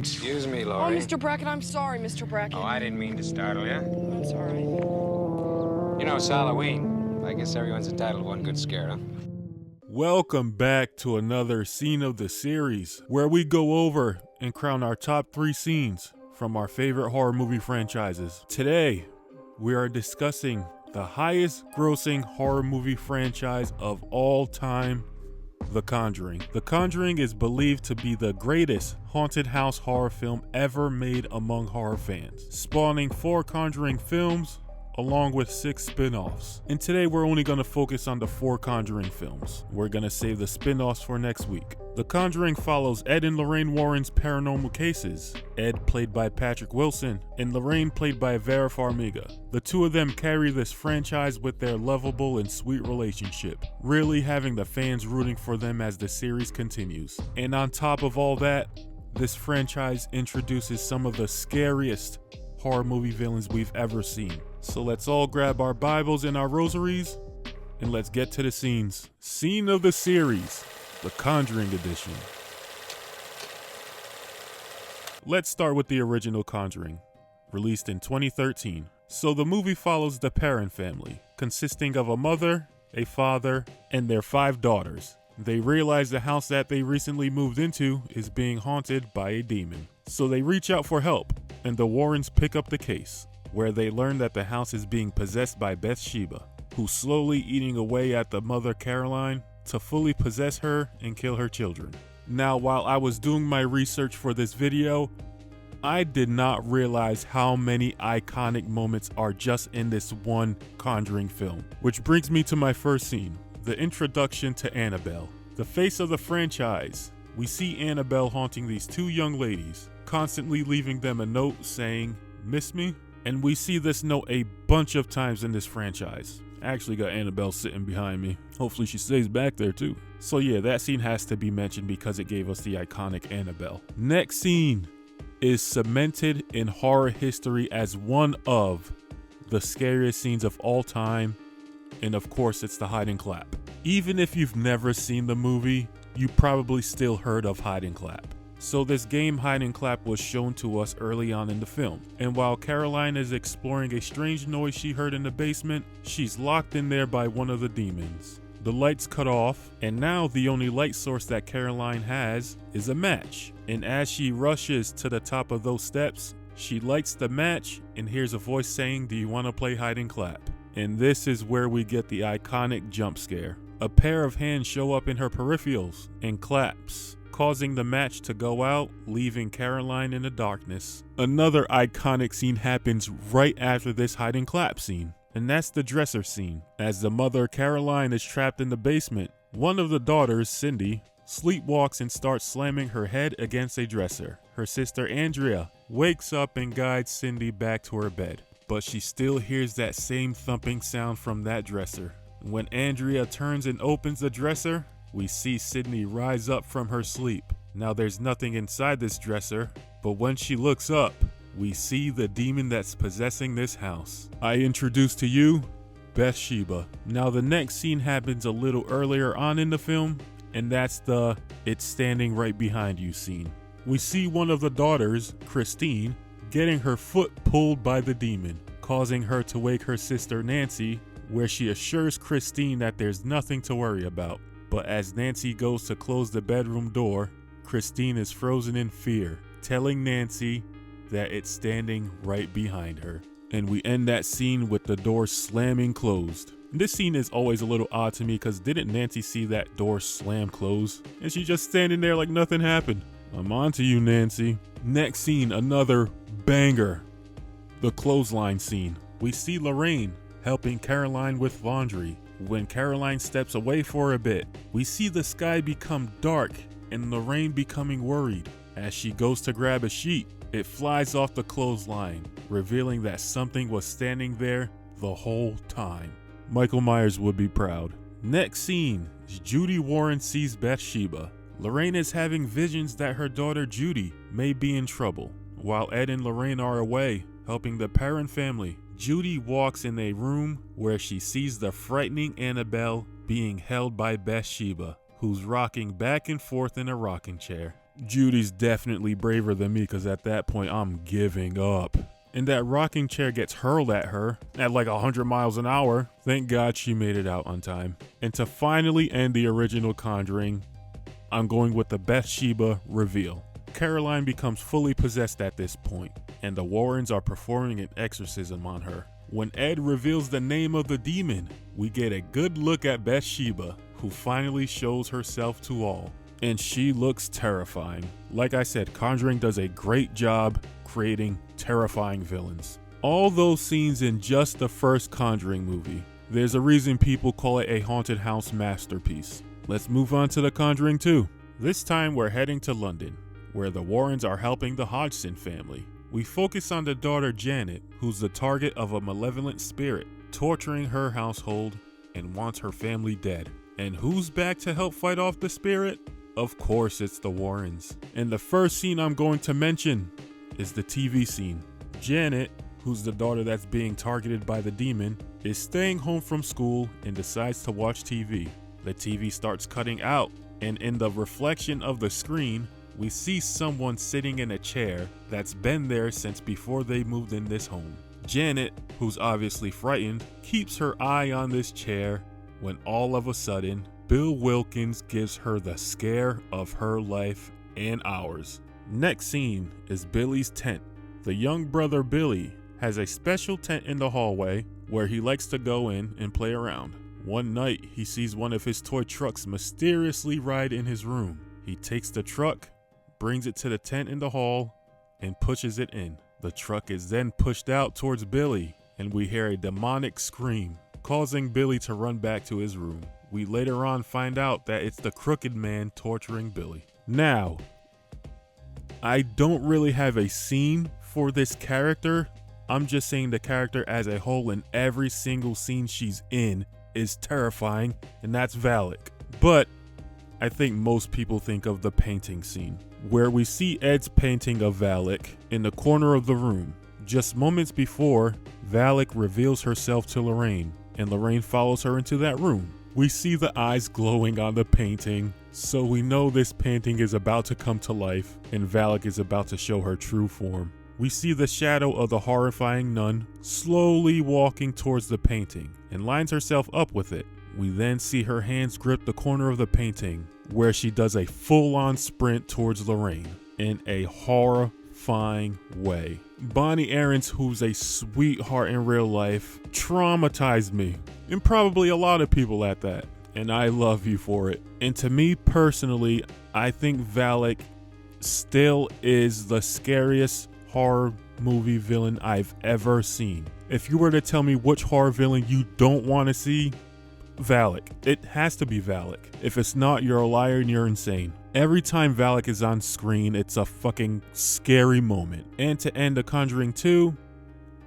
Excuse me, Oh, Laurie. Mr. Brackett, I'm sorry, Mr. Brackett. Oh, I didn't mean to startle you. That's all right. You know, it's Halloween. I guess everyone's entitled to one good scare, huh? Welcome back to another scene of the series, where we go over and crown our top 3 scenes from our favorite horror movie franchises. Today, we are discussing the highest grossing horror movie franchise of all time, The Conjuring. The Conjuring is believed to be the greatest haunted house horror film ever made among horror fans, spawning 4 Conjuring films along with 6 spin-offs. And today we're only going to focus on the 4 Conjuring films. We're going to save the spin-offs for next week. The Conjuring follows Ed and Lorraine Warren's paranormal cases. Ed, played by Patrick Wilson, and Lorraine, played by Vera Farmiga. The two of them carry this franchise with their lovable and sweet relationship, really having the fans rooting for them as the series continues. And on top of all that, this franchise introduces some of the scariest horror movie villains we've ever seen. So let's all grab our Bibles and our rosaries, and let's get to the scenes. Scene of the series, The Conjuring Edition. Let's start with the original Conjuring, released in 2013. So the movie follows the Perron family, consisting of a mother, a father, and their 5 daughters. They realize the house that they recently moved into is being haunted by a demon. So they reach out for help, and the Warrens pick up the case, where they learn that the house is being possessed by Bathsheba, who's slowly eating away at the mother Caroline to fully possess her and kill her children. Now, while I was doing my research for this video, I did not realize how many iconic moments are just in this one Conjuring film. Which brings me to my first scene, the introduction to Annabelle. The face of the franchise. We see Annabelle haunting these 2 young ladies, constantly leaving them a note saying, "Miss me?" And we see this note a bunch of times in this franchise. I actually got Annabelle sitting behind me. Hopefully she stays back there too. So yeah, that scene has to be mentioned because it gave us the iconic Annabelle. Next scene is cemented in horror history as one of the scariest scenes of all time. And of course, it's the hide and clap. Even if you've never seen the movie, you probably still heard of hide and clap. So this game hide and clap was shown to us early on in the film. And while Caroline is exploring a strange noise she heard in the basement, she's locked in there by one of the demons. The lights cut off, and now the only light source that Caroline has is a match. And as she rushes to the top of those steps, she lights the match and hears a voice saying, "Do you want to play hide and clap?" And this is where we get the iconic jump scare. A pair of hands show up in her peripherals and claps, causing the match to go out, leaving Caroline in the darkness. Another iconic scene happens right after this hide and clap scene, and that's the dresser scene. As the mother Caroline is trapped in the basement, one of the daughters, Cindy, sleepwalks and starts slamming her head against a dresser. Her sister Andrea wakes up and guides Cindy back to her bed, but she still hears that same thumping sound from that dresser. When Andrea turns and opens the dresser, we see Sydney rise up from her sleep. Now there's nothing inside this dresser, but when she looks up, we see the demon that's possessing this house. I introduce to you Bathsheba. Now the next scene happens a little earlier on in the film, and that's the "it's standing right behind you" scene. We see one of the daughters, Christine, getting her foot pulled by the demon, causing her to wake her sister Nancy, where she assures Christine that there's nothing to worry about. But as Nancy goes to close the bedroom door, Christine is frozen in fear, telling Nancy that it's standing right behind her. And we end that scene with the door slamming closed. This scene is always a little odd to me because didn't Nancy see that door slam close? And she's just standing there like nothing happened. I'm on to you, Nancy. Next scene, another banger. The clothesline scene. We see Lorraine helping Caroline with laundry. When Caroline steps away for a bit, we see the sky become dark and Lorraine becoming worried. As she goes to grab a sheet, it flies off the clothesline, revealing that something was standing there the whole time. Michael Myers would be proud. Next scene, Judy Warren sees Bathsheba. Lorraine is having visions that her daughter Judy may be in trouble. While Ed and Lorraine are away, helping the Perron family, Judy walks in a room where she sees the frightening Annabelle being held by Bathsheba, who's rocking back and forth in a rocking chair. Judy's definitely braver than me because at that point I'm giving up. And that rocking chair gets hurled at her at like 100 miles an hour. Thank God she made it out on time. And to finally end the original Conjuring, I'm going with the Bathsheba reveal. Caroline becomes fully possessed at this point, and the Warrens are performing an exorcism on her. When Ed reveals the name of the demon, we get a good look at Bathsheba, who finally shows herself to all. And she looks terrifying. Like I said, Conjuring does a great job creating terrifying villains. All those scenes in just the first Conjuring movie, there's a reason people call it a haunted house masterpiece. Let's move on to The Conjuring 2. This time we're heading to London, where the Warrens are helping the Hodgson family. We focus on the daughter Janet, who's the target of a malevolent spirit, torturing her household and wants her family dead. And who's back to help fight off the spirit? Of course it's the Warrens. And the first scene I'm going to mention is the TV scene. Janet, who's the daughter that's being targeted by the demon, is staying home from school and decides to watch TV. The TV starts cutting out, and in the reflection of the screen, we see someone sitting in a chair that's been there since before they moved in this home. Janet, who's obviously frightened, keeps her eye on this chair when all of a sudden, Bill Wilkins gives her the scare of her life and ours. Next scene is Billy's tent. The young brother Billy has a special tent in the hallway where he likes to go in and play around. One night, he sees one of his toy trucks mysteriously ride in his room. He takes the truck, brings it to the tent in the hall, and pushes it in. The truck is then pushed out towards Billy, and we hear a demonic scream, causing Billy to run back to his room. We later on find out that it's the crooked man torturing Billy. Now, I don't really have a scene for this character. I'm just saying the character as a whole in every single scene she's in is terrifying, and that's Valak. But I think most people think of the painting scene, where we see Ed's painting of Valak in the corner of the room. Just moments before, Valak reveals herself to Lorraine, and Lorraine follows her into that room. We see the eyes glowing on the painting, so we know this painting is about to come to life, and Valak is about to show her true form. We see the shadow of the horrifying nun slowly walking towards the painting and lines herself up with it. We then see her hands grip the corner of the painting, where she does a full-on sprint towards Lorraine in a horrifying way. Bonnie Aarons, who's a sweetheart in real life, traumatized me, and probably a lot of people at that, and I love you for it. And to me personally, I think Valak still is the scariest horror movie villain I've ever seen. If you were to tell me which horror villain you don't want to see, Valak. It has to be Valak. If it's not, you're a liar and you're insane. Every time Valak is on screen, it's a fucking scary moment. And to end The Conjuring 2,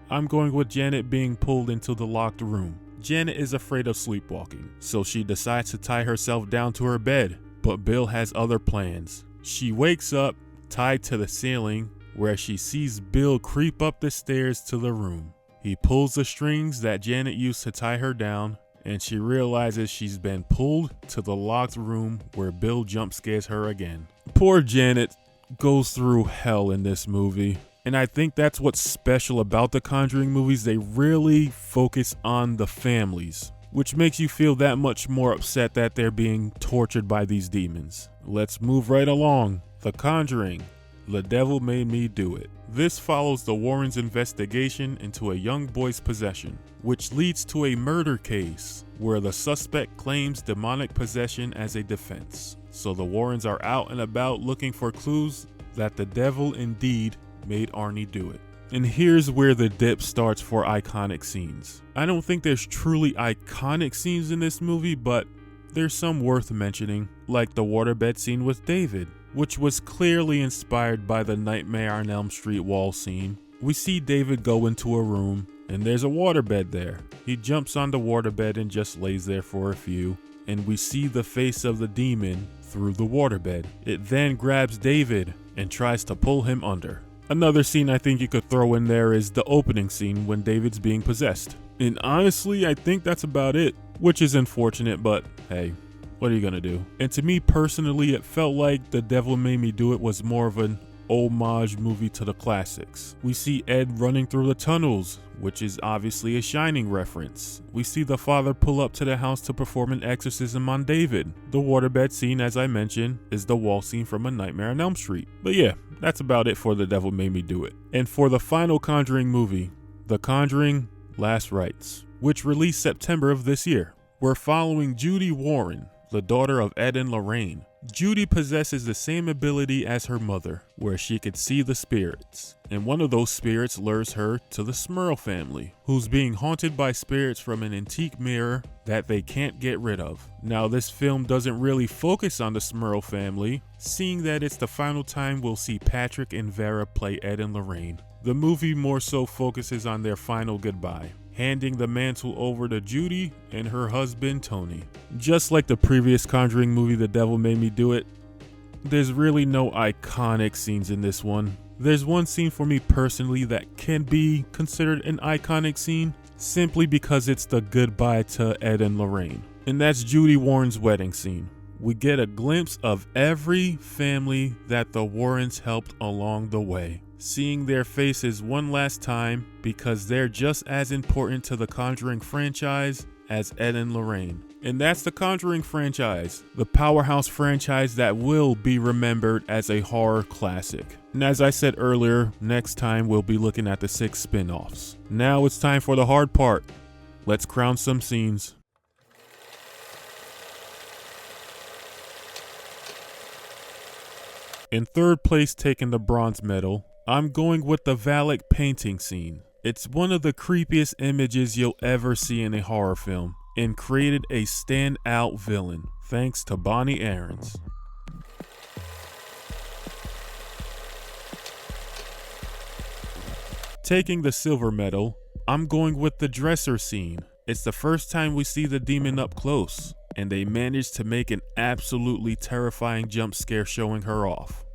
I'm going with Janet being pulled into the locked room. Janet is afraid of sleepwalking, so she decides to tie herself down to her bed. But Bill has other plans. She wakes up tied to the ceiling, where she sees Bill creep up the stairs to the room. He pulls the strings that Janet used to tie her down, and she realizes she's been pulled to the locked room where Bill jump scares her again. Poor Janet goes through hell in this movie, and I think that's what's special about the Conjuring movies. They really focus on the families, which makes you feel that much more upset that they're being tortured by these demons. Let's move right along. The Conjuring. The Devil Made Me Do It. This follows the Warrens' investigation into a young boy's possession, which leads to a murder case where the suspect claims demonic possession as a defense. So the Warrens are out and about looking for clues that the devil indeed made Arnie do it. And here's where the dip starts for iconic scenes. I don't think there's truly iconic scenes in this movie, but there's some worth mentioning, like the waterbed scene with David, which was clearly inspired by the Nightmare on Elm Street wall scene. We see David go into a room, and there's a waterbed there. He jumps on the waterbed and just lays there for a few, and we see the face of the demon through the waterbed. It then grabs David and tries to pull him under. Another scene I think you could throw in there is the opening scene when David's being possessed. And honestly, I think that's about it, which is unfortunate, but hey, What are you gonna do? And to me personally, it felt like The Devil Made Me Do It was more of an homage movie to the classics. We see Ed running through the tunnels, which is obviously a Shining reference. We see the father pull up to the house to perform an exorcism on David. The waterbed scene, as I mentioned, is the wall scene from A Nightmare on Elm Street. But yeah, that's about it for The Devil Made Me Do It. And for the final Conjuring movie, The Conjuring Last Rites, which released September of this year. We're following Judy Warren, the daughter of Ed and Lorraine. Judy possesses the same ability as her mother, where she could see the spirits, and one of those spirits lures her to the Smurl family, who's being haunted by spirits from an antique mirror that they can't get rid of. Now, this film doesn't really focus on the Smurl family, seeing that it's the final time we'll see Patrick and Vera play Ed and Lorraine. The movie more so focuses on their final goodbye, handing the mantle over to Judy and her husband Tony. Just like the previous Conjuring movie, The Devil Made Me Do It, there's really no iconic scenes in this one. There's one scene for me personally that can be considered an iconic scene, simply because it's the goodbye to Ed and Lorraine. And that's Judy Warren's wedding scene. We get a glimpse of every family that the Warrens helped along the way, seeing their faces one last time because they're just as important to the Conjuring franchise as Ed and Lorraine. And that's the Conjuring franchise, the powerhouse franchise that will be remembered as a horror classic. And as I said earlier, next time we'll be looking at the 6 spin-offs. Now it's time for the hard part. Let's crown some scenes. In third place, taking the bronze medal, I'm going with the Valak painting scene. It's one of the creepiest images you'll ever see in a horror film, and created a standout villain, thanks to Bonnie Aarons. Taking the silver medal, I'm going with the dresser scene. It's the first time we see the demon up close, and they managed to make an absolutely terrifying jump scare showing her off.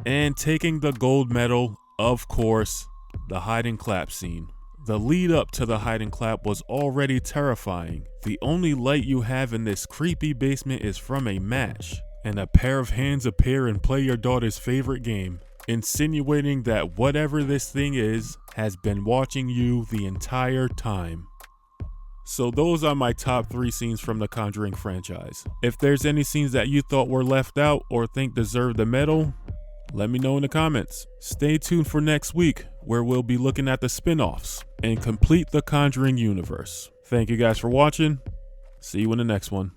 And taking the gold medal, of course, the hide and clap scene. The lead up to the hide and clap was already terrifying. The only light you have in this creepy basement is from a match, and a pair of hands appear and play your daughter's favorite game, insinuating that whatever this thing is has been watching you the entire time. So those are my top 3 scenes from the Conjuring franchise. If there's any scenes that you thought were left out or think deserve the medal, let me know in the comments. Stay tuned for next week, where we'll be looking at the spin-offs and complete the Conjuring universe. Thank you guys for watching. See you in the next one.